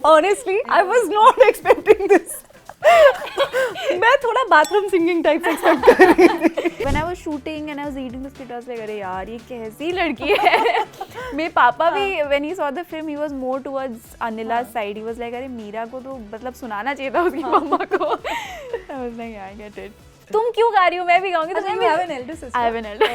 Honestly, I was not expecting this. मैं थोड़ा bathroom singing type से एक्सपेक्ट कर रही थी. When I was shooting and I was eating the script, I was like, अरे यार ये कैसी लड़की है. मेरे पापा भी when he saw the film, he was more towards Anila's side. He was like, अरे मीरा को तो मतलब सुनाना चाहिए था उसकी मम्मा को. I was like, yeah, I get it. तुम क्यों गा रही हो, मैं भी गाऊंगी. तो I have an elder sister. I have an elder.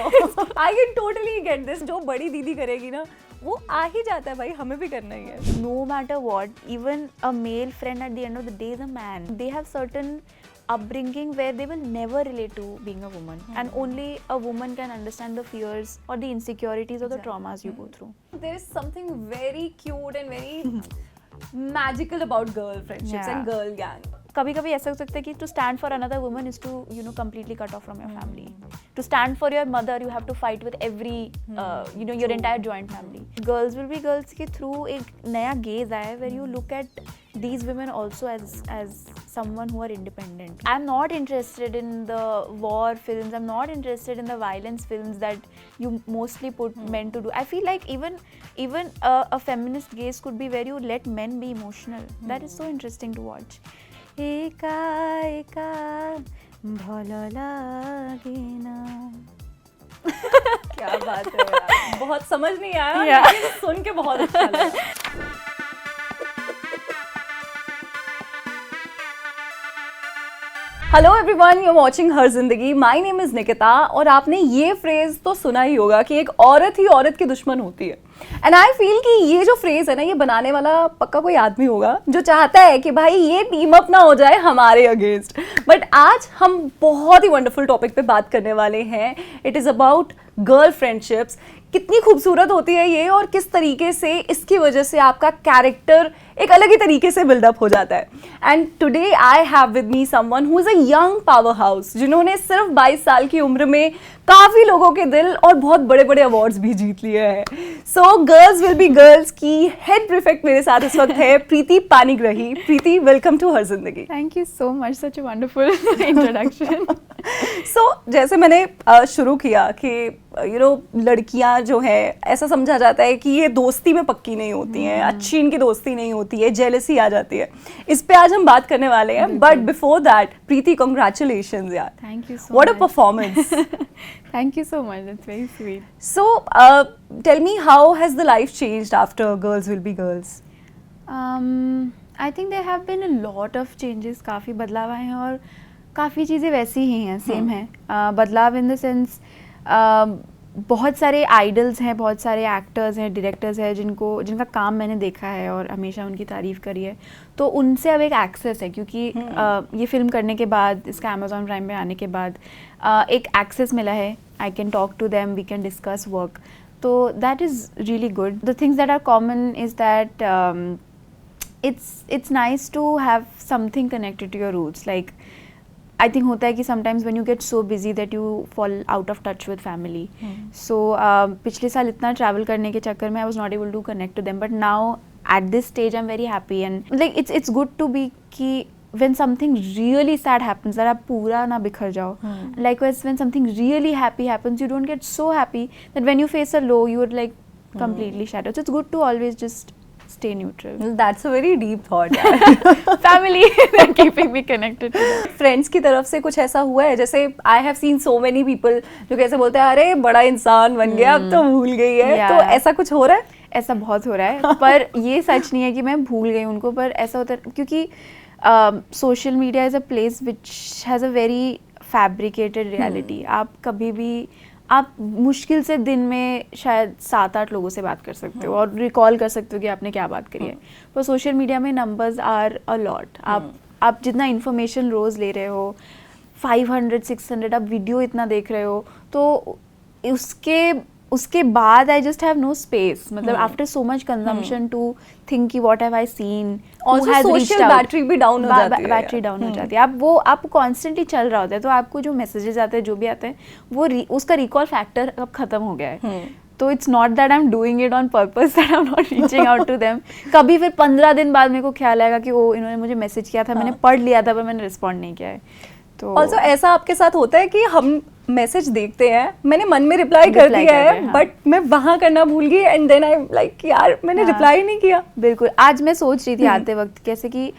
I can totally get this. जो बड़ी दीदी करेगी ना वो आ ही जाता है भाई, हमें भी करना ही है. No matter what, even a male friend at the end of the day is a man. They have certain upbringing where they will never relate to being a woman, and only a woman can understand the fears or the insecurities or the traumas you go through. There is something very cute and very magical about girl friendships and girl gang. कभी कभी ऐसा हो सकता है कि to stand for another woman is to completely cut off from your family. To stand for your mother, you have to fight with every your entire joint family. Girls will be girls के through एक नया gaze आया है where you look at these women also as someone who are independent. I'm not interested in the war films. I'm not interested in the violence films that you mostly put men to do. I feel like even a feminist gaze could be where you let men be emotional. That is so interesting to watch. एका एका भलो लागे ना. क्या बात है यार, बहुत समझ नहीं आया लेकिन सुन के बहुत अच्छा लगा. Hello everyone, you are watching her Zindagi. My name is Nikita और आपने ये फ्रेज तो सुना ही होगा कि एक औरत ही औरत की दुश्मन होती है. एंड आई फील कि ये जो फ्रेज है ना, ये बनाने वाला पक्का कोई आदमी होगा जो चाहता है कि भाई ये टीम अप ना हो जाए हमारे अगेंस्ट. बट आज हम बहुत ही वंडरफुल टॉपिक पे बात करने वाले हैं. It is about girl friendships. कितनी खूबसूरत होती है ये और किस तरीके से इसकी वजह से आपका कैरेक्टर एक अलग ही तरीके से बिल्डअप हो जाता है. And today I have with me someone who is a young power house, जिन्होंने सिर्फ 22 साल की उम्र में काफ़ी लोगों के दिल और बहुत बड़े बड़े अवार्ड्स भी जीत लिए हैं. So girls will be girls की हेड प्रीफेक्ट मेरे साथ इस वक्त है प्रीति पानीग्राही. प्रीति, वेलकम टू हर जिंदगी. Thank you so much, such a wonderful introduction. सो जैसे मैंने शुरू किया कि लड़कियां जो है ऐसा समझा जाता है कि ये दोस्ती में पक्की नहीं होती हैं, अच्छी इनकी दोस्ती नहीं होती है, जेलसी आ जाती है. इस पे आज हम बात करने वाले हैं. But before that, Preeti, congratulations यार. Thank you so What much. a performance. Thank you so much. That's very sweet. So tell me, how has the life changed after Girls Will Be Girls? I think there have been a lot of changes. काफ़ी बदलाव आए हैं और काफ़ी चीज़ें वैसी ही हैं, same हैं. बदलाव इन द सेंस बहुत सारे आइडल्स हैं, बहुत सारे एक्टर्स हैं, डायरेक्टर्स हैं जिनका काम मैंने देखा है और हमेशा उनकी तारीफ़ करी है. तो उनसे अब एक एक्सेस है क्योंकि ये फिल्म करने के बाद, इसका अमेज़ॉन प्राइम पे आने के बाद एक एक्सेस मिला है. I can talk to them, we can discuss work. तो that is really good. The things that are common is that it's nice to have something connected to your roots. Like I think होता है कि sometimes when you get so busy that you fall out of touch with family. So पिछले साल इतना travel करने के चक्कर में I was not able to connect to them. But now at this stage I'm very happy and like it's good to be कि when something really sad happens that आप पूरा ना बिखर जाओ. Likewise when something really happy happens, you don't get so happy that when you face a low you would like completely shattered. So it's good to always just stay neutral. That's a very deep thought यार. Family they're keeping me connected to them. Friends की तरफ से कुछ ऐसा हुआ है? जैसे I have seen so many people जो कैसे बोलते हैं अरे बड़ा इंसान बन गया, अब तो भूल गई है. तो ऐसा कुछ हो रहा है? ऐसा बहुत हो रहा है. पर ये सच नहीं है कि मैं भूल गई उनको, पर ऐसा होता है क्योंकि social media is a place which has a very fabricated reality. आप कभी भी आप मुश्किल से दिन में शायद 7-8 लोगों से बात कर सकते हो और रिकॉल कर सकते हो कि आपने क्या बात करी है. पर सोशल मीडिया में नंबर्स आर अ लॉट. आप जितना इन्फॉर्मेशन रोज़ ले रहे हो, 500-600 आप वीडियो इतना देख रहे हो, तो उसके बाद I just have no space. मतलब after so much consumption to think कि what have I seen. Social battery भी डाउन हो जाती है. बैटरी डाउन हो जाती है. आप कॉन्स्टेंटली चल रहा होता है तो आपको जो मैसेजेस आते हैं, जो भी आते हैं, वो उसका रिकॉल फैक्टर अब खत्म हो गया है. तो it's not that I am doing it on purpose, that I am not reaching out to them. कभी फिर 15 दिन बाद मेरे को ख्याल आएगा कि ओ इन्होंने मुझे मैसेज किया था, मैंने पढ़ लिया था पर मैंने रिस्पॉन्ड नहीं किया है. तो ऑल्सो ऐसा आपके साथ होता है कि हम मैसेज देखते हैं, मैंने मन में रिप्लाई कर दिया है, बट मैं वहाँ करना भूल गई एंड देन आई लाइक यार मैंने रिप्लाई नहीं किया। बिल्कुल, आज मैं सोच रही थी आते वक्त कैसे कि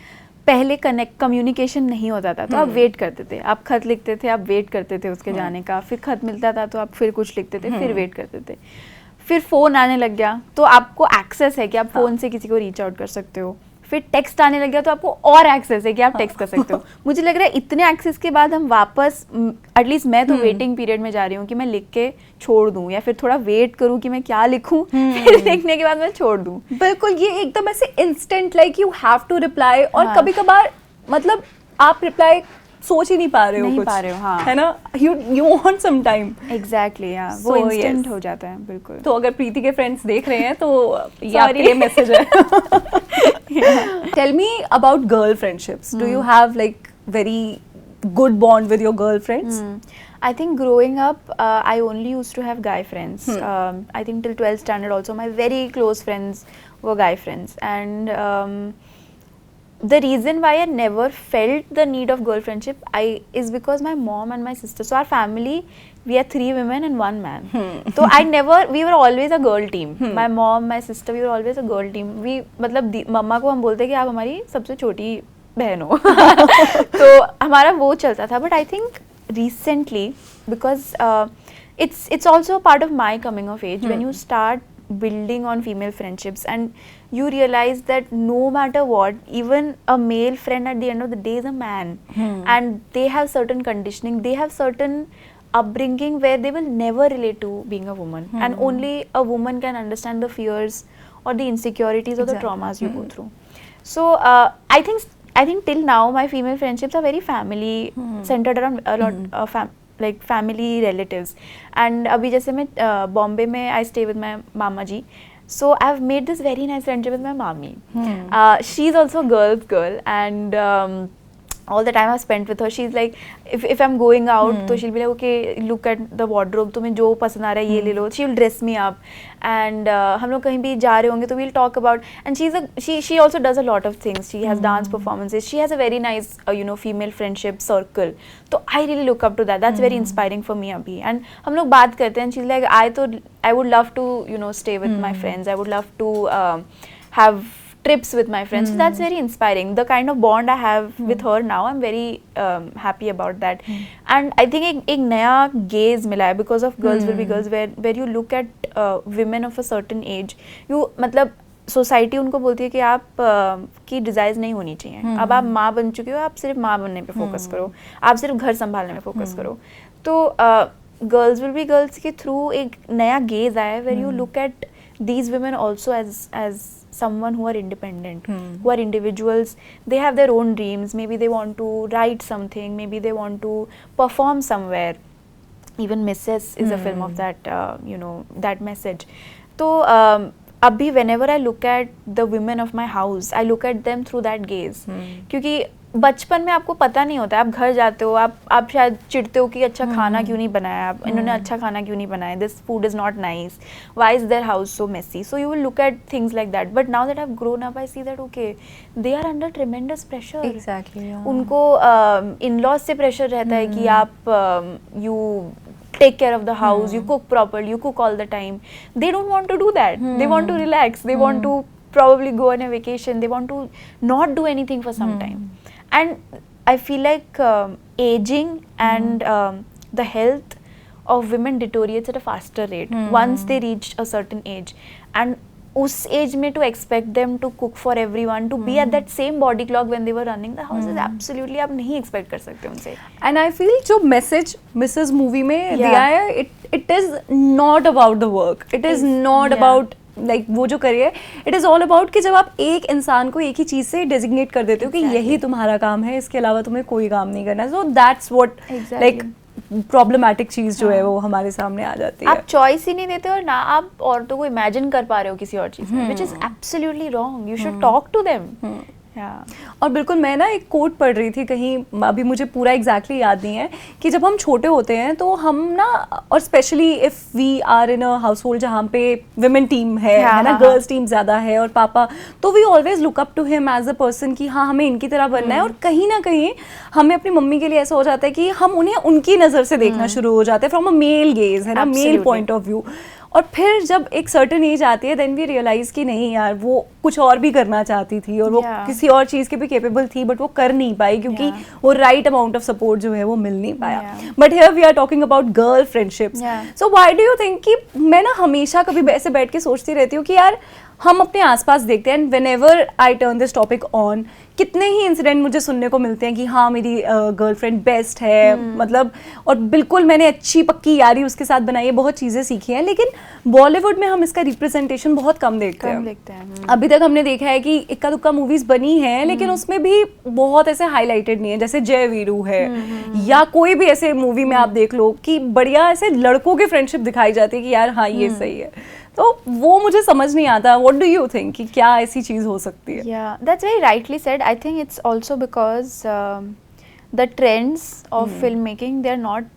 पहले कम्युनिकेशन नहीं होता था तो आप वेट करते थे, आप खत लिखते थे, आप वेट करते थे उसके जाने का, फिर खत मिलता था तो आप फिर कुछ लिखते थे, फिर वेट करते थे, फिर फ़ोन आने लग गया तो आपको एक्सेस है कि आप फ़ोन से किसी को रीच आउट कर सकते हो, फिर टेक्स्ट आने लग गया तो आपको और एक्सेस है कि आप टेक्स्ट कर सकते हो। मुझे लग रहा है इतने एक्सेस के बाद हम वापस, एटलीस्ट मैं तो वेटिंग पीरियड में जा रही हूँ कि मैं लिख के छोड़ दूँ या फिर थोड़ा वेट करूँ कि मैं क्या लिखूँ, फिर लिखने के बाद मैं छोड़ दूँ। बिल्कुल, ये एकदम ऐसे instant like you have to reply, और कभी कभार मतलब आप रिप्लाई सोच ही नहीं पा रहे हो, हाँ, है ना, you want some time। Exactly, वो इंस्टेंट हो जाता है। बिल्कुल, तो अगर प्रीति के फ्रेंड्स देख रहे हैं तो ये आपके लिए मैसेज है। Tell me about girl friendships, do you have like very good bond with your girlfriends? I think growing up, I only used to have guy friends. I think till 12th standard also, my very close friends were guy friends. And the reason why I never felt the need of girl friendship is because my mom and my sister. So our family, we are 3 women and 1 man. So we were always a girl team. My mom, my sister, we were always a girl team. मतलब मम्मा को हम बोलते कि आप हमारी सबसे छोटी बहन हो। तो हमारा वो चलता था, but I think recently because it's also a part of my coming of age when you start building on female friendships and you realize that no matter what, even a male friend at the end of the day is a man, and they have certain conditioning, they have certain upbringing where they will never relate to being a woman, and only a woman can understand the fears or the insecurities or the traumas you go through. So I think till now my female friendships are very family centered around a lot like family relatives. And abhi jaise main Bombay mein I stay with my mama ji, so I've made this very nice friendship with my mommy. She's also a girl's girl, and all the time I've spent with her, she's like, if I'm going out, so she'll be like, okay, look at the wardrobe, तुम्हें जो पसंद आ रहा है ये ले लो. She will dress me up, and हम लोग कहीं भी जा रहे होंगे तो we'll talk about. And she also does a lot of things. She has dance performances. She has a very nice female friendship circle. So I really look up to that. That's very inspiring for me अभी. And हम लोग बात करते हैं. And she's like, I would love to stay with my friends. I would love to have trips with my friends. So that's very inspiring. The kind of bond I have with her now, I'm very happy about that. And I think एक नया gaze मिला है because of Girls Will Be Girls, where you look at women of a certain age. मतलब society उनको बोलती है कि आप की डिजायर्स नहीं होनी चाहिए. अब आप माँ बन चुके हो, आप सिर्फ माँ बनने पे फोकस करो, आप सिर्फ घर संभालने में फोकस करो. तो गर्ल्स विल बी गर्ल्स के थ्रू एक नया गेज आया where you look at these women also as someone who are independent, who are individuals. They have their own dreams. Maybe they want to write something, maybe they want to perform somewhere. Even Mrs. is a film of that that message. So abhi whenever I look at the women of my house, I look at them through that gaze. क्योंकि बचपन में आपको पता नहीं होता, आप घर जाते हो, आप शायद चिढ़ते हो कि अच्छा खाना क्यों नहीं बनाया, आप इन्होंने अच्छा खाना क्यों नहीं बनाया, this food is not nice, why is their house so messy. So you will look at things like that. But now that I have grown up, I see that okay, they are under tremendous pressure. Exactly. उनको in laws से pressure रहता है कि आप you take care of the house, you cook properly, you cook all the time. They don't want to do that. They want to relax. They want to probably go on a vacation. They want to not do anything for some time. And I feel like aging and the health of women deteriorates at a faster rate once they reach a certain age. And उस as में to expect them to cook for everyone, to be at that same body clock when they were running the house is absolutely आप नहीं expect कर सकते उनसे. And I feel जो message Mrs. Movie में दिया है, it is not about the work. It is not about like वो जो करिए, it is all about कि जब आप एक इंसान को एक ही चीज़ से designate कर देते हो कि यही तुम्हारा काम है, इसके अलावा तुम्हें कोई काम नहीं करना. So that's what like problematic चीज जो है वो हमारे सामने आ जाती है. आप चॉइस ही नहीं देते और ना आप औरतों को इमेजिन कर पा रहे हो किसी और चीज में, which is absolutely wrong. You should talk to them. और बिल्कुल मैं ना एक कोट पढ़ रही थी कहीं, अभी मुझे पूरा एग्जैक्टली याद नहीं है, कि जब हम छोटे होते हैं तो हम ना, और specially if we are in a household जहाँ पे विमेन टीम है ना, गर्ल्स टीम ज़्यादा है और पापा, तो we always look up to him as a person कि हाँ हमें इनकी तरह बनना है। और कहीं ना कहीं हमें अपनी मम्मी के लिए ऐसा हो जाता है कि हम उन्हें उनकी नज़र से देखना शुरू हो जाते हैं, फ्रॉम अ मेल गेज, है ना, मेल पॉइंट ऑफ व्यू। और फिर जब एक सर्टेन एज आती है, देन वी रियलाइज कि नहीं यार, वो कुछ और भी करना चाहती थी और वो किसी और चीज़ की भी कैपेबल थी, बट वो कर नहीं पाई क्योंकि वो राइट अमाउंट ऑफ सपोर्ट जो है वो मिल नहीं पाया। But here we are talking about girl friendships, so why do you think कि मैं ना हमेशा कभी ऐसे बैठ के सोचती रहती हूँ कि यार हम अपने आसपास देखते हैं, and whenever I turn this topic on, कितने ही इंसिडेंट मुझे सुनने को मिलते हैं कि हाँ मेरी गर्लफ्रेंड बेस्ट है, मतलब, और बिल्कुल मैंने अच्छी पक्की यारी उसके साथ बनाई है, बहुत चीज़ें सीखी हैं, लेकिन बॉलीवुड में हम इसका रिप्रेजेंटेशन बहुत कम देखते हैं। अभी तक हमने देखा है कि इक्का दुक्का मूवीज़ बनी हैं, लेकिन उसमें भी बहुत ऐसे हाईलाइटेड नहीं है, जैसे जय वीरू है या कोई भी ऐसे मूवी में आप देख लो कि बढ़िया ऐसे लड़कों की फ्रेंडशिप दिखाई जाती है कि यार हाँ ये सही है। तो वो मुझे समझ नहीं आता, व्हाट डू यू थिंक कि क्या ऐसी चीज़ हो सकती है? Yeah, that's very rightly said. I think it's also because the trends of filmmaking, they're not,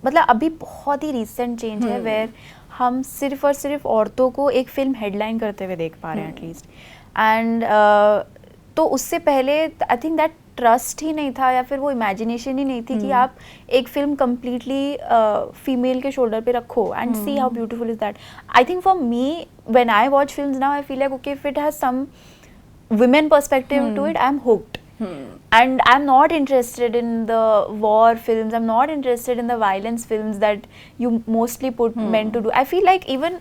मतलब अभी बहुत ही recent change है where हम सिर्फ और सिर्फ औरतों को एक फिल्म हेडलाइन करते हुए देख पा रहे हैं एटलीस्ट, एंड तो उससे पहले आई थिंक दैट ट्रस्ट ही नहीं था या फिर वो इमेजिनेशन ही नहीं थी कि आप एक फिल्म कम्प्लीटली फीमेल के शोल्डर पे रखो and see how beautiful is that. I think for me when I watch films now I feel like okay if it has some women perspective to it, I'm hooked. And I'm not interested in the war films, I'm not interested in the violence films that you mostly put men to do. I feel like even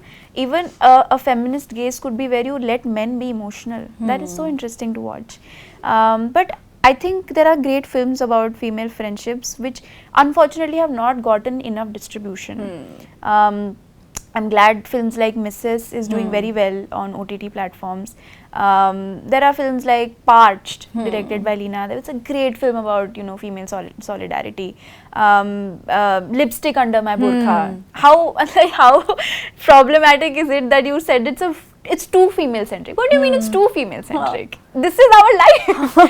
a feminist gaze could be where you let men be emotional. That is so interesting to watch. But I think there are great films about female friendships which unfortunately have not gotten enough distribution. I'm glad films like Mrs. is doing very well on OTT platforms. There are films like Parched, directed by Leena. There was a great film about, you know, female solidarity. Lipstick Under My Burqa. How problematic is it that you said it's too female centric? What do you mean it's too female centric? This is our life.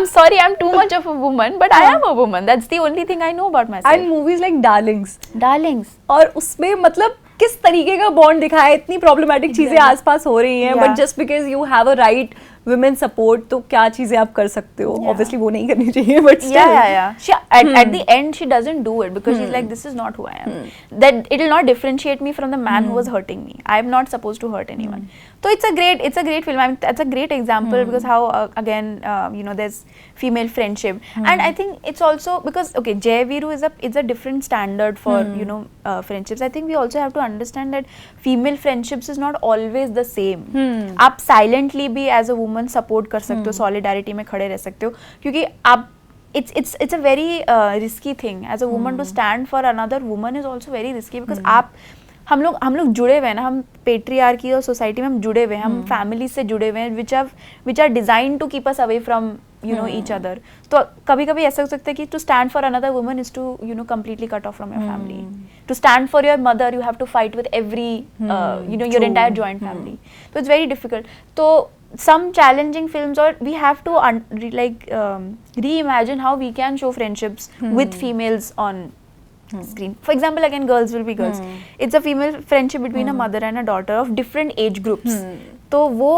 I'm sorry, I'm too much of a woman, but I am a woman. That's the only thing I know about myself. And movies like Darlings. और उसमें मतलब किस तरीके का bond दिखाया है, इतनी problematic चीजें आसपास हो रही हैं, but just because you have a right women support, तो क्या चीजें आप कर सकते हो? Obviously वो नहीं करनी चाहिए, but still. She, at the end she doesn't do it because she's like, this is not who I am. That it will not differentiate me from the man who was hurting me. I am not supposed to hurt anyone. So it's a great film. I mean, that's a great example because how again you know, there's female friendship, and I think it's also because okay, Jai Veeru is a different standard for you know friendships. I think we also have to understand that female friendships is not always the same. आप silently भी as a woman support कर सकते हो, solidarity में खड़े रह सकते हो, क्योंकि आप it's a very risky thing as a woman to stand for another woman is also very risky because आप हम लोग जुड़े हुए हैं ना, हम पेट्रियार्की और सोसाइटी में हम जुड़े हुए हैं, हम फैमिली से जुड़े हुए हैं which are designed to keep us away from you know each other. तो कभी कभी ऐसा हो सकता है कि to stand for another woman is to you know completely cut off from your family. To stand for your mother you have to fight with every you know your entire joint family. So it's very difficult. So some challenging films, or we have to reimagine how we can show friendships with females on screen. For example, again, Girls Will Be Girls. It's a female friendship between a mother and a daughter of different age groups. तो वो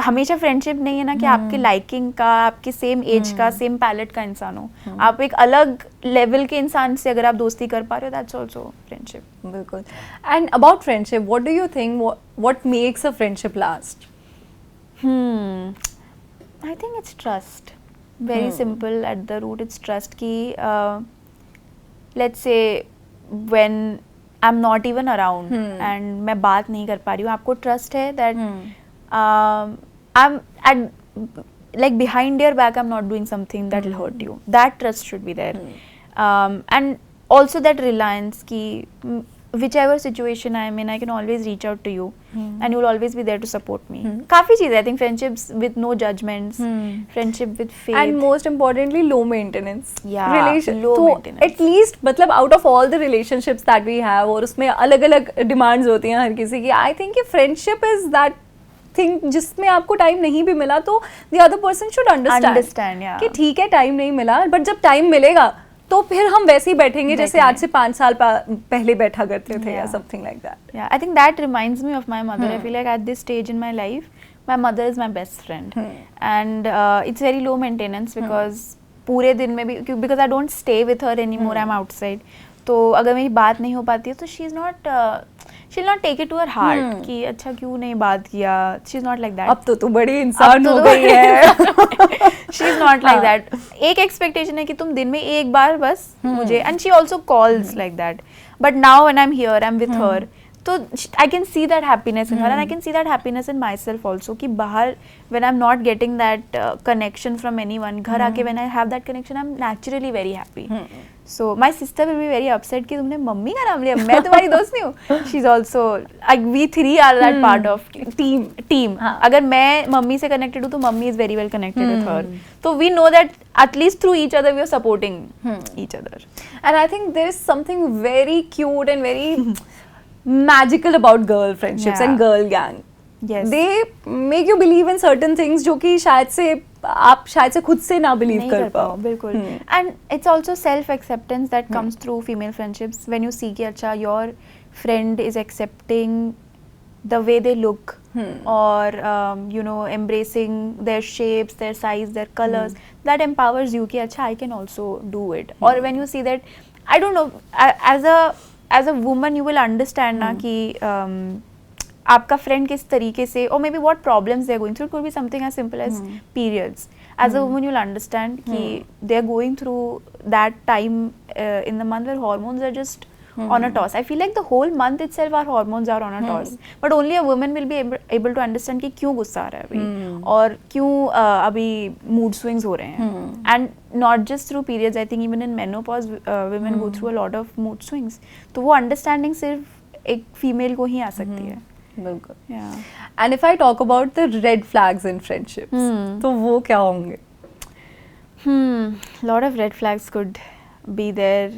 हमेशा friendship नहीं है ना कि आपके liking का, आपके सेम एज का, सेम पैलेट का इंसान हो. आप एक अलग लेवल के इंसान से अगर आप दोस्ती कर पा रहे हो, दैट्स ऑल्सो फ्रेंडशिप. बिल्कुल. And about friendship, what do you think what makes a friendship last? I think it's trust. Very simple at the root. It's trust. Ki let's say when I'm not even around and मैं बात नहीं कर पा रही हूँ, आपको trust है that I'm at like behind your back I'm not doing something that will hurt you. That trust should be there. And also that reliance ki whichever situation I am in, I can always reach out to you and you will always be there to support me. काफी चीज़ें, I think friendships with no judgments, friendship with faith, and most importantly low maintenance. Yeah, low maintenance. At least मतलब out of all the relationships that we have, और उसमें अलग अलग demands होती हैं हर किसी की, I think कि friendship is that थिंक जिसमें आपको टाइम नहीं भी मिला तो the other person should understand yeah. कि ठीक है टाइम नहीं मिला, बट जब टाइम मिलेगा तो फिर हम वैसे ही बैठेंगे जैसे आज से 5 साल पहले बैठा करते थे या something like that. Yeah, I think that reminds me of my mother. I feel like at this stage in my life, my mother is my best friend, and it's very low maintenance because पूरे दिन में भी because I don't stay with her anymore. I'm outside. तो अगर मेरी बात नहीं हो पाती है तो she'll not take it to her heart कि अच्छा क्यों नहीं बात किया. She's not like that. अब तो तू बड़ी इंसान हो गई है. She's not like that. एक expectation है कि तुम दिन में एक बार बस मुझे, and she also calls like that. But now when I'm here, I'm with her. तो I can see that happiness in her, and I can see that happiness in myself also. कि बाहर when I'm not getting that connection from anyone, घर आके when I have that connection, I'm naturally very happy. So my sister will be very upset कि तुमने mummy का नाम लिया, मैं तुम्हारी दोस्त नहीं हूँ. She's also like we three are that part of team. अगर मैं मम्मी से connected हूँ तो mummy is very well connected with her. So we know that at least through each other we are supporting each other. And I think there is something very cute and very magical about girl friendships and girl gang. Yes. They make you believe in certain things जो कि आप शायद से खुद से ना believe कर पाओ. बिल्कुल. And it's also self acceptance that comes through female friendships when you see कि अच्छा your friend is accepting the way they look or you know embracing their shapes, their size, their colors. That empowers you कि अच्छा I can also do it. Or when you see that, I don't know, as a woman you will understand ना कि आपका friend किस तरीके से or maybe what problems they are going through. It could be something as simple as periods. As a woman you'll understand कि they are going through that time in the month where hormones are just on a toss. I feel like the whole month itself our hormones are on a toss. But only a woman will be able to understand कि क्यों गुस्सा आ रहा है अभी और क्यों अभी mood swings हो रहे हैं. And not just through periods. I think even in menopause women go through a lot of mood swings. तो वो understanding सिर्फ एक female को ही आ सकती है. बिल्कुल. Yeah. And if I talk about the red flags in friendships, तो वो क्या होंगे? Lot of red flags could be there.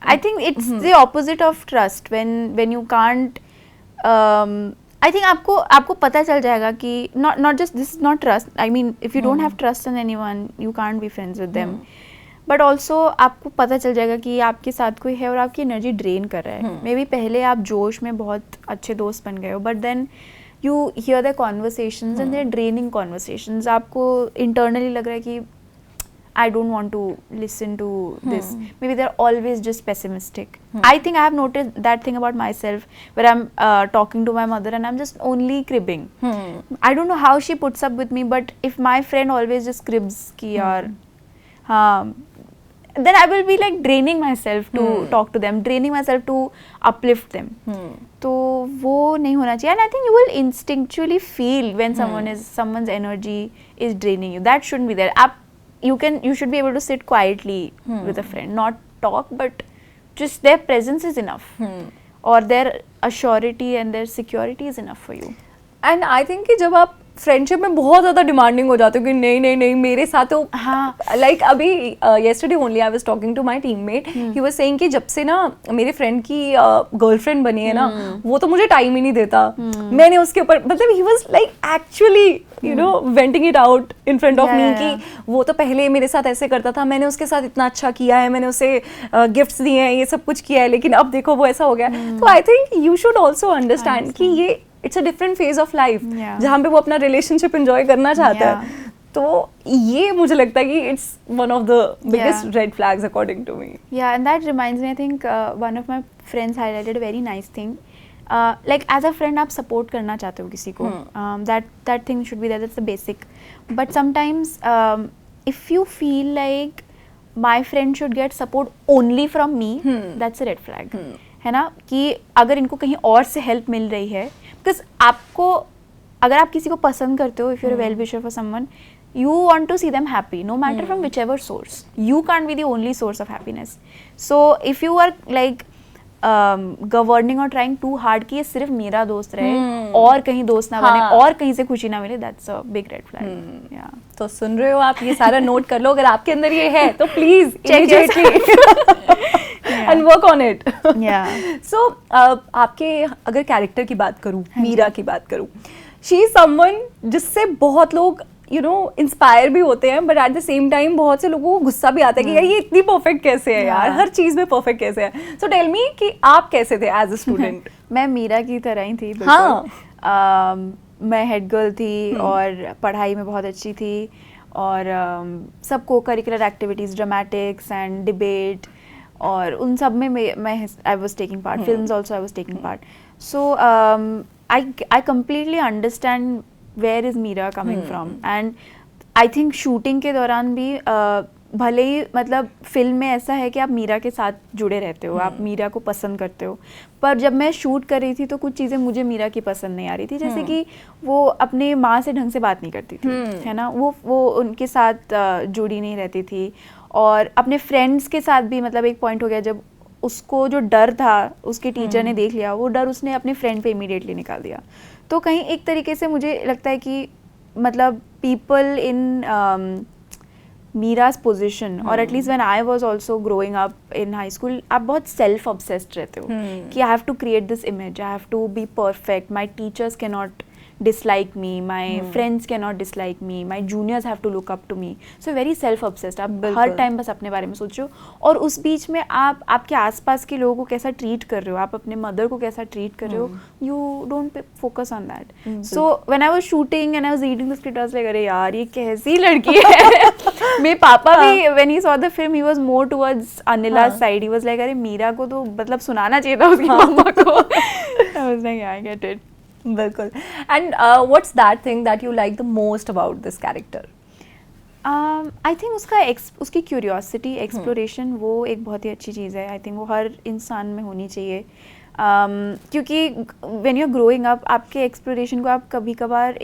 I think it's the opposite of trust when you can't. I think आपको पता चल जाएगा कि not just this is not trust. I mean if you don't have trust in anyone, you can't be friends with them. But also आपको पता चल जाएगा कि आपके साथ कोई है और आपकी एनर्जी ड्रेन कर रहा है. मे बी पहले आप जोश में बहुत अच्छे दोस्त बन गए हो but then you hear the conversations and they're draining conversations. आपको इंटरनली लग रहा है कि I don't want to listen to this. Maybe they are always just pessimistic. I think I have noticed that thing about myself where I am talking to my mother and I am just only cribbing. I don't know how she puts up with me but if my friend always just cribs की यार हाँ, then I will be like draining myself to talk to them, draining myself to uplift them. तो वो नहीं होना चाहिए. And I think you will instinctually feel when someone's energy is draining you. That shouldn't be there. You should be able to sit quietly with a friend, not talk, but just their presence is enough. Or their assurity and their security is enough for you. And I think कि जब आप friendship में बहुत ज़्यादा demanding हो जाते हो कि नहीं मेरे साथ तो लाइक अभी yesterday only I was talking to my teammate. He was saying कि जब से ना मेरे फ्रेंड की गर्लफ्रेंड बनी है ना वो तो मुझे टाइम ही नहीं देता. मैंने उसके ऊपर मतलब he was like actually you know venting it out in front of me कि वो तो पहले मेरे साथ ऐसे करता था, मैंने उसके साथ इतना अच्छा किया है, मैंने उसे गिफ्ट्स दिए हैं, ये सब कुछ किया है, लेकिन अब देखो वो ऐसा हो गया. तो I think you should also understand कि ये it's a different phase of life जहाँ पे वो अपना रिलेशनशिप एंजॉय करना चाहता है. तो ये मुझे लगता है कि it's one of the biggest red flags according to me. या and that reminds me I think one of my friends highlighted a very nice thing. Like as a friend आप सपोर्ट करना चाहते हो किसी को, that thing should be there, that's the basic. But sometimes if you feel like my friend should get support only from me, that's a red flag. है ना कि अगर इनको कहीं और से हेल्प मिल रही है, बिकॉज आपको अगर आप किसी को पसंद करते हो, if you are well wisher for someone, you want to see them happy no matter from whichever source. You can't be the only source of happiness. So if you are like governing or trying too hard कि ये सिर्फ मेरा दोस्त रहे और कहीं दोस्त ना बने और कहीं से खुशी ना मिले, that's a big red flag. Yeah. तो सुन रहे हो आप, ये सारा नोट कर लो. अगर आपके अंदर ये है तो please immediately Yeah. and work on it. Yeah. So आपके अगर कैरेक्टर की बात करूँ, मीरा की बात करूँ, शी इज समवन जिससे बहुत लोग इंस्पायर भी होते हैं, but at the same time बहुत से लोगों को गुस्सा भी आता है कि यार ये इतनी परफेक्ट कैसे है यार, हर चीज में परफेक्ट कैसे है. सो टेल मी कि आप कैसे थे एज अ स्टूडेंट. मैं मीरा की तरह ही थी बिल्कुल. हाँ. मैं हेड गर्ल थी और पढ़ाई में बहुत अच्छी थी और सब को curricular activities, dramatics and debate और उन सब में मैं I was taking part. Films also I was taking part. So I completely understand where is Meera coming from. And I think shooting के दौरान भी भले ही मतलब फिल्म में ऐसा है कि आप मीरा के साथ जुड़े रहते हो, आप मीरा को पसंद करते हो, पर जब मैं शूट कर रही थी तो कुछ चीज़ें मुझे मीरा की पसंद नहीं आ रही थी. जैसे कि वो अपने माँ से ढंग से बात नहीं करती थी, है ना, वो उनके साथ जुड़ी नहीं रहती थी. और अपने फ्रेंड्स के साथ भी मतलब एक पॉइंट हो गया जब उसको जो डर था उसके टीचर ने देख लिया, वो डर उसने अपने फ्रेंड पे इमीडिएटली निकाल दिया. तो कहीं एक तरीके से मुझे लगता है कि मतलब पीपल इन मीरा's पोजिशन और at least when I was also growing up in high school, आप बहुत सेल्फ ऑब्सेस्ड रहते हो कि I have to create this image, I have to be perfect, my teachers can not dislike me, my friends cannot dislike me, my juniors have to look up to me. So very self obsessed. आप हर time बस अपने बारे में सोचो और उस बीच में आप आपके आसपास के लोगों को कैसा ट्रीट कर रहे हो, आप अपने मदर को कैसा ट्रीट कर रहे हो, you don't focus on that. So when I was shooting and I was reading the script, I was like अरे यार ये कैसी लड़की है. मेरे पापा भी when he saw the film he was more towards Anila side. He was like अरे मीरा को तो मतलब सुनाना चाहिए था उसकी मम्मा को. I was like I get it. बिल्कुल. And what's that thing that you like the most about this character? I think उसकी क्यूरियोसिटी, एक्सप्लोरेशन, वो एक बहुत ही अच्छी चीज़ है. आई थिंक वो हर इंसान में होनी चाहिए. क्योंकि when you are growing up, आपके एक्सप्लोरेशन को आप कभी कभार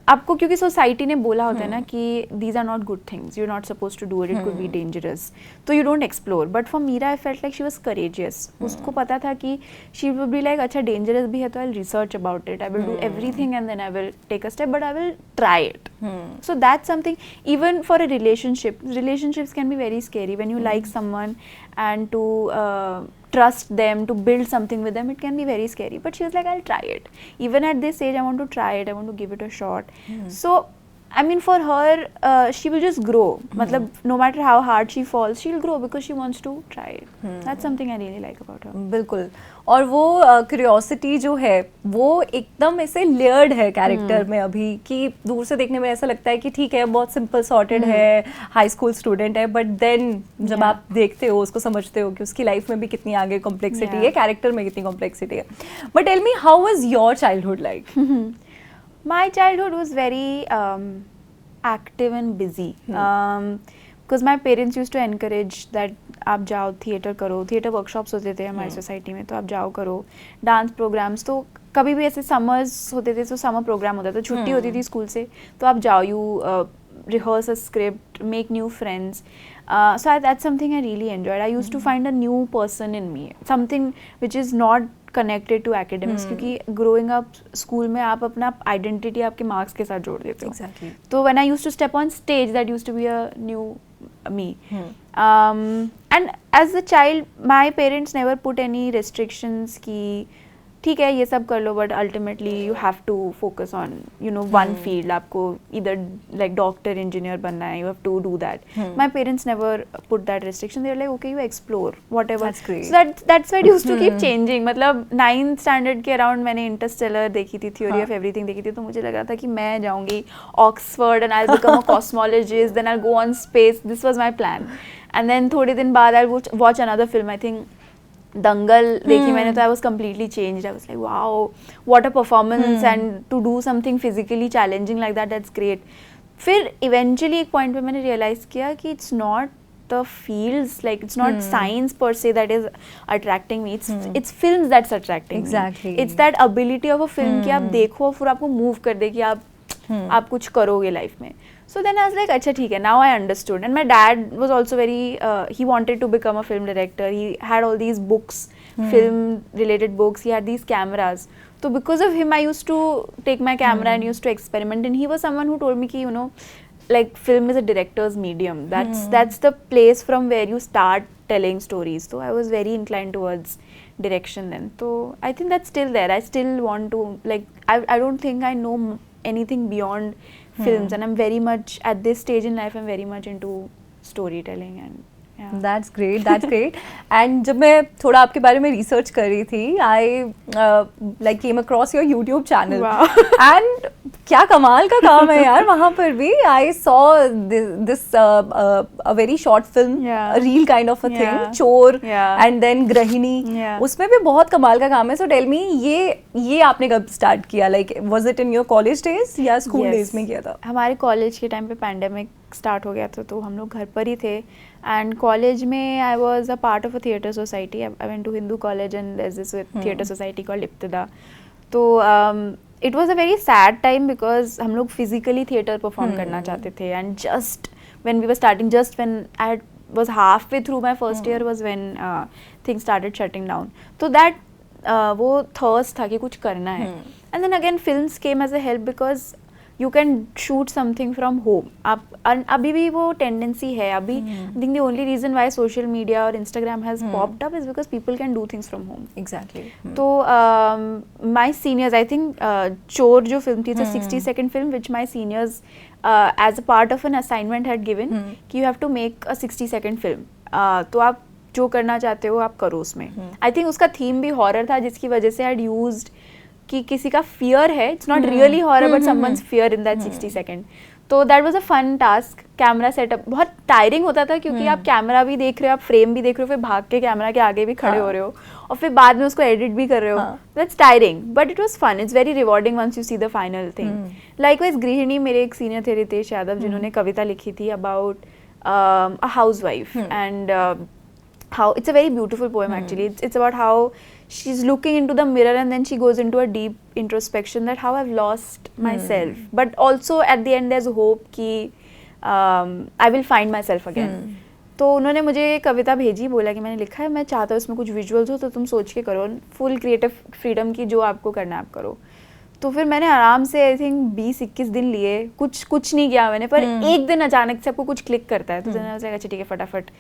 आपको क्योंकि सोसाइटी ने बोला होता है ना कि these are not good things, you are not suppose to do it, it could be dangerous, तो you don't explore. But for Meera I felt like she was courageous. उसको पता था कि शी विल बी लाइक अच्छा dangerous भी है तो I will research about it, I will do everything and then I will take a step, but I will try it. So that's something, even for a relationships can be very scary when you like someone and to trust them, to build something with them, it can be very scary. But she was like, I'll try it. Even at this age, I want to try it, I want to give it a shot. So I mean for her she will just grow. Matlab, no matter how hard she falls, she'll grow because she wants to try it. That's something I really like about her. बिल्कुल. और वो curiosity जो है वो एकदम ऐसे layered है character में अभी, कि दूर से देखने में ऐसा लगता है कि ठीक है बहुत सिंपल सॉर्टेड है, हाई स्कूल स्टूडेंट है, बट देन जब आप देखते हो उसको समझते हो कि उसकी लाइफ में भी कितनी आगे कॉम्प्लेक्सिटी है, कैरेक्टर में कितनी कॉम्प्लेक्सिटी है. But tell me, how was your childhood like? My childhood was very active and busy because my parents used to encourage that आप जाओ थिएटर करो. थिएटर वर्कशॉप्स होते थे हमारी सोसाइटी में, तो आप जाओ करो. डांस प्रोग्राम्स, तो कभी भी ऐसे समर्स होते थे तो समर प्रोग्राम होता था, छुट्टी होती थी स्कूल से, तो आप जाओ, you rehearse a script, make new friends. So that's something I really enjoyed. I used to find a new person in me, something which is not connected to academics. क्योंकि growing up स्कूल में आप अपना identity आपके marks के साथ जोड़ देते हो. Exactly. तो when I used to step on stage, that used to be a new me. And as a child, my parents never put any restrictions कि ठीक है ये सब कर लो, but ultimately you have to focus on you know one field. आपको इधर like doctor, engineer बनना है, you have to do that. My parents never put that restriction. They are like okay you explore whatever. So that's why used to keep changing. मतलब 9th standard के around मैंने Interstellar देखी थी, theory of everything देखी थी, तो मुझे लग रहा था कि मैं जाऊंगी Oxford and I will become a cosmologist, then I will go on space. This was my plan. And then थोड़े दिन बाद I will watch another film, I think Dangal देखी मैंने, तो I was completely changed. I was like wow what a performance, and to do something physically challenging like that, that's great. फिर eventually एक point पे मैंने रियलाइज किया कि it's not the fields, like it's not science per se that is attracting me, it's films that's attracting me. It's that ability of a film कि आप देखो फिर आपको move कर दे कि आप कुछ करोगे लाइफ में. So then I was like, अच्छा ठीक है, now I understood. And my dad was also very, he wanted to become a film director. He had all these books, film related books. He had these cameras. So because of him, I used to take my camera and used to experiment. And he was someone who told me कि, you know, like film is a director's medium. That's the place from where you start telling stories. So I was very inclined towards direction then. So I think that's still there. I still want to, like, I don't think I know anything beyond films, and I'm very much at this stage in life, I'm very much into storytelling. And yeah. That's great, that's great. And जब मैं थोड़ा आपके बारे में research कर रही थी, I like came across your YouTube channel. Wow. And क्या कमाल का काम है यार वहाँ पर भी. I saw this a very short film, Yeah. a real kind of a thing, Yeah. चोर, Yeah. and then गृहिणी. Yeah. उसमें भी बहुत कमाल का काम है. So tell me, ये आपने कब start किया? Like was it in your college days या school Yes. days में किया था? हमारे कॉलेज के टाइम पे पैंडेमिक स्टार्ट हो गया था, तो हम लोग घर पर ही थे. एंड कॉलेज में I was a part of a theatre society. I went to Hindu college and there is this theatre society called Ibtida. तो it was a very sad time because हम लोग फिजिकली थिएटर परफॉर्म करना चाहते थे. And just when we were starting, just when I was halfway through my first year was when things started shutting down. So that वो thirst था कि कुछ करना है. And then again films came as a help because you can shoot something from home. आप अभी भी वो tendency है. अभी I think the only reason why social media or Instagram has popped up is because people can do things from home. Exactly. तो my seniors, I think चोर जो film थी, it's a 60-second film which my seniors as a part of an assignment had given कि you have to make a 60-second film. तो आप जो करना चाहते हो आप करो उसमें. I think उसका theme भी horror था, जिसकी वजह से I had used कि किसी का fear है, it's not really horror but someone's fear in that 60 second. तो that was a fun task. Camera setup बहुत टायरिंग होता था क्योंकि आप कैमरा भी देख रहे हो, आप फ्रेम भी देख रहे हो, फिर भाग के कैमरा के आगे भी खड़े हो रहे हो और फिर बाद में उसको एडिट भी कर रहे हो. That's tiring but it was fun. It's very rewarding once you see the final thing. Likewise गृहिणी, मेरे एक सीनियर थे रितेश यादव, जिन्होंने कविता लिखी थी about a housewife and how it's a very beautiful poem actually. It's about how she's looking into the mirror and then she goes into a deep introspection that how I've lost myself, but also at the end there's hope कि I will find myself again. तो उन्होंने मुझे कविता भेजी, बोला कि मैंने लिखा है, मैं चाहता हूँ इसमें कुछ विजुअल्स हो तो तुम सोच के करो, फुल क्रिएटिव फ्रीडम की, जो आपको करना है आप करो. तो फिर मैंने आराम से आई थिंक 20-21 दिन लिए, कुछ नहीं किया मैंने, पर एक दिन अचानक से आपको कुछ क्लिक करता है तो अच्छा ठीक है फटाफट.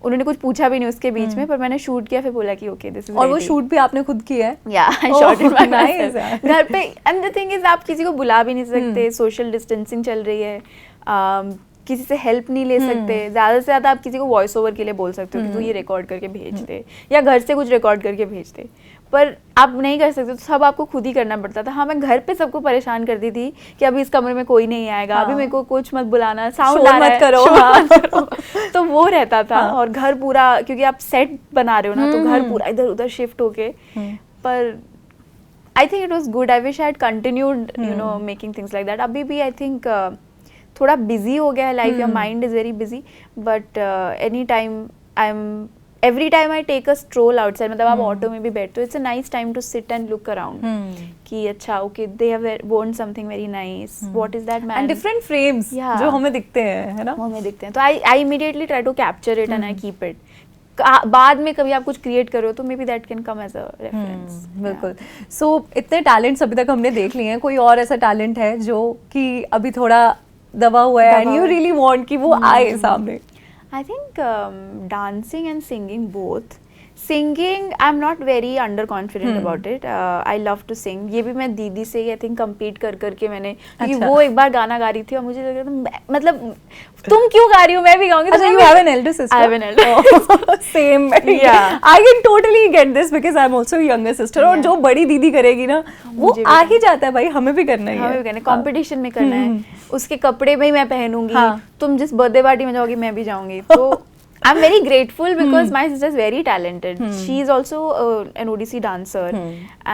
उन्होंने कुछ पूछा भी नहीं उसके बीच में, पर मैंने शूट किया, फिर बोला कि ओके दिस इज. और वो शूट भी आपने खुद किया है? या आई शॉट इट मायसेल्फ घर पे. एंड द थिंग इज आप किसी को बुला भी नहीं सकते, सोशल डिस्टेंसिंग चल रही है, किसी से हेल्प नहीं ले सकते. ज़्यादा से ज़्यादा आप किसी को वॉइस ओवर के लिए बोल सकते हो कि तू ये रिकॉर्ड करके भेज दे, या घर से कुछ रिकॉर्ड करके भेज दे, पर आप नहीं कर सकते. तो सब आपको खुद ही करना पड़ता था. हाँ, मैं घर पे सबको परेशान करती थी कि अभी इस कमरे में कोई नहीं आएगा, अभी मेरे को कुछ मत बुलाना, साउंड आ रहा है, मत करो. तो वो रहता था. और घर पूरा, क्योंकि आप सेट बना रहे हो ना, तो घर पूरा इधर उधर शिफ्ट होके. पर I think it was good. I wish I had continued you know making things like that. अभी भी आई थिंक थोड़ा बिजी हो गया है life, your mind is very busy, but any time every time I take a stroll outside, मतलब आप auto में भी बैठते हो, it's a nice time to sit and look around कि अच्छा okay they have worn something very nice, what is that man, and different frames जो हमें दिखते हैं, है ना, वो हमें दिखते हैं. तो I immediately try to capture it and I keep it. बाद में कभी आप कुछ क्रिएट करो तो maybe that can come as a reference. बिल्कुल. सो इतने टैलेंट्स अभी तक हमने देख लिए हैं, कोई और ऐसा टैलेंट है जो कि अभी थोड़ा दबा हुआ है एंड यू रियली वांट कि वो आए सामने? I think dancing and singing both. Singing, I'm not very underconfident about it. I love to sing. ये भी मैं दीदी से आई थिंक compete करके मैंने, क्योंकि वो एक बार गाना गा रही थी और मुझे लग रहा था मतलब तुम क्यों गा रही हो, मैं भी गाऊंगी. अच्छा, you have an elder sister? I have an elder. Same. Yeah. I can totally get this because I'm also a younger sister. और जो बड़ी दीदी करेगी ना, वो आ ही जाता है भाई, हमें भी करना ही है. हमें भी करना है, कंपटीशन में करना है. उसके कपड़े में ही मैं पहनूंगी, तुम जिस बर्थडे पार्टी में जाओगी मैं भी जाऊंगी. तो I'm very grateful because my sister is very talented. She is also an ODC dancer,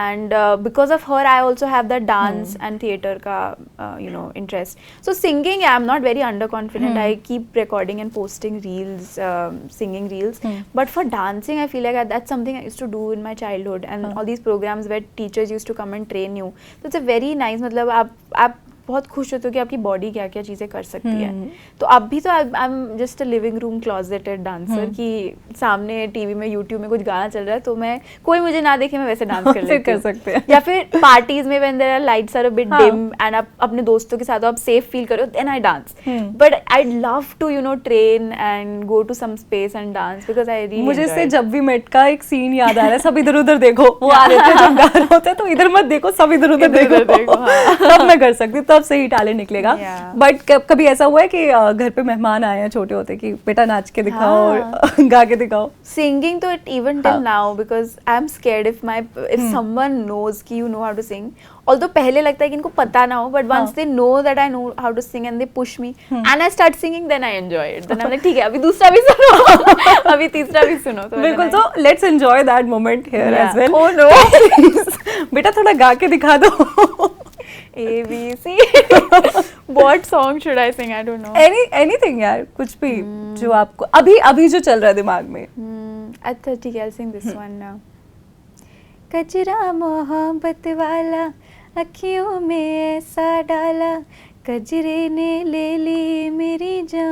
and because of her, I also have that dance and theater ka you know interest. So singing, I'm not very underconfident. I keep recording and posting reels, singing reels. But for dancing, I feel like that's something I used to do in my childhood, and all these programs where teachers used to come and train you. So it's a very nice. मतलब आप बहुत खुश होते हो कि आपकी body क्या क्या चीज़ें कर सकती है। तो अब भी तो I am just a living room closeted dancer कि सामने टीवी में यूट्यूब में कुछ गाना चल रहा है तो मैं कोई मुझे ना देखे मैं वैसे डांस कर लेती कर सकते हैं। या फिर पार्टीज में when there are lights are a bit dim and आप अपने दोस्तों के साथ आप सेफ फील करो then I dance. But I love to you know train and go to some space and dance because I really मुझे इससे जब भी मेट का एक सीन याद आ रहा है, सब इधर उधर देखो, वो आ रहे थे जब गा रहे होते तो इधर मत देखो, सब इधर उधर देखो, तब मैं कर सकती हूँ, तब सही टैलेंट निकलेगा। बट कभी ऐसा हुआ है कि घर पे मेहमान आए हैं छोटे होते कि बेटा नाच के दिखाओ और गा के दिखाओ? Singing to it even till now because I'm scared if someone knows कि you know how to sing. Although पहले लगता है कि इनको पता ना हो, but once they know that I know how to sing and they push me and I start singing, then I enjoy it. Then I'm like ठीक है अभी दूसरा भी सुनो, अभी तीसरा भी सुनो। तो बिल्कुल, so let's enjoy that moment here as well. Oh no! बेटा थोड़ा गा के दिखा दो। A B C. What song should I sing? I don't know. Anything यार, कुछ भी जो आपको अभी जो चल रहा है दिमाग में। अच्छा ठीक है, I'll sing this one now. कजरा मोहब्बत वाला अखियों में ऐसा डाला, कजरे ने ले ली मेरी जान,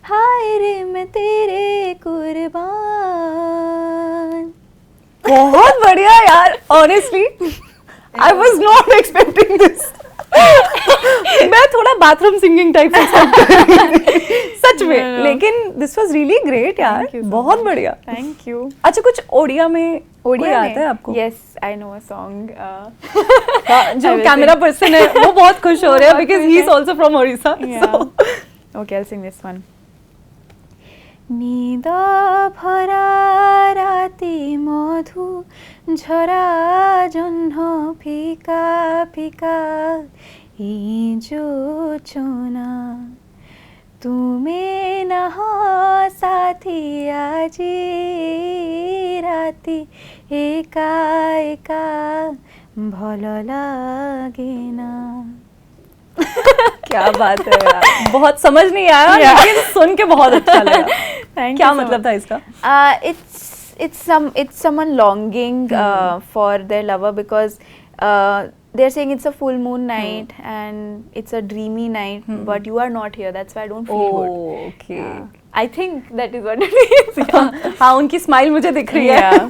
हाय रे मैं तेरे कुर्बान। बहुत बढ़िया यार, honestly I was not expecting this. मैं थोड़ा बाथरूम सिंगिंग टाइप सच में, लेकिन दिस वाज रियली ग्रेट यार, बहुत बढ़िया। Thank you. अच्छा, कुछ ओडिया में आता है आपको? Yes I know a song. जो कैमरा पर्सन है वो बहुत खुश हो रहे हैं because he is also from Odisha. Okay, I will sing this one. निद भरा राति मधु झरा जह्न फिका फिका ई जो चोना तुमे नह साथी आजी राति एका एका भल लागे ना। क्या बात है यार, बहुत समझ नहीं आया लेकिन सुन के बहुत अच्छा लगा। क्या मतलब था इसका? It's someone longing for their lover because they're saying it's a full moon night and it's a dreamy night, but you are not here. That's why I don't feel good. Okay. I think that is what it is. हाँ, उनकी smile मुझे दिख रही है।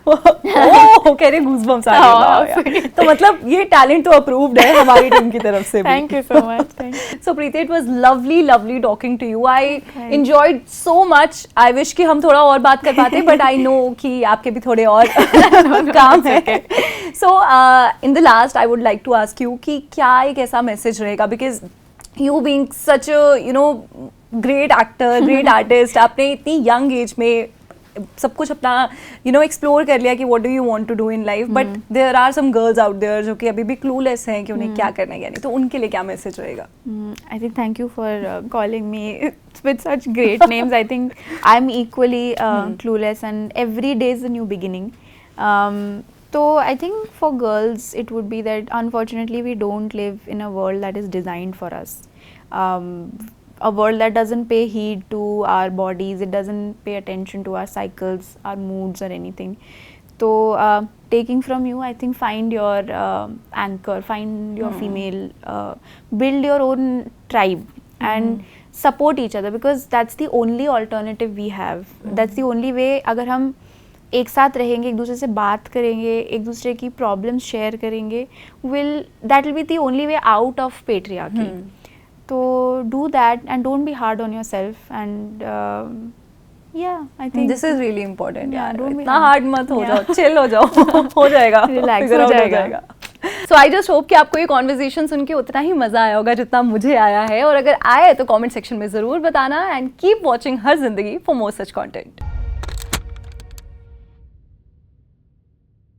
ओह, कह रहे goosebumps आ गए। तो मतलब ये टैलेंट तो अप्रूव्ड है हमारी टीम की तरफ से भी। Thank you so much. Thank you. So Preeti, it was lovely talking to you. I enjoyed so much. I wish कि हम थोड़ा और बात कर पाते, but I know कि आपके भी थोड़े और काम है। So in the last, I would like to ask you कि क्या एक ऐसा मैसेज रहेगा, because you being such a great actor, great artist, आपने इतनी young age में सब कुछ अपना एक्सप्लोर कर लिया कि what do you want to do in life, but there are some girls out there जो कि अभी भी clueless हैं कि उन्हें क्या करना है या नहीं, तो उनके लिए क्या मैसेज रहेगा? I think thank you for calling me with such great names. I think I'm equally clueless and every day is a new beginning. So I think for girls it would be that unfortunately we don't live in a world that is designed for us. A world that doesn't pay heed to our bodies, it doesn't pay attention to our cycles, our moods or anything. So taking from you, I think find your anchor, find your female, build your own tribe and support each other because that's the only alternative we have. That's the only way. अगर हम एक साथ रहेंगे, एक दूसरे से बात करेंगे, एक दूसरे की प्रॉब्लम्स शेयर करेंगे, that will be the only way out of patriarchy. So do that and don't be hard on yourself and yeah, I think this is really important. Yeah, don't be इतना hard मत हो जाओ, chill हो जाओ, हो जाएगा, relax हो जाएगा। So I just hope कि आपको ये कॉन्वर्सेशन सुन के उतना ही मजा आया होगा जितना मुझे आया है, और अगर आए तो कमेंट सेक्शन में जरूर बताना and keep watching हर जिंदगी for more such content.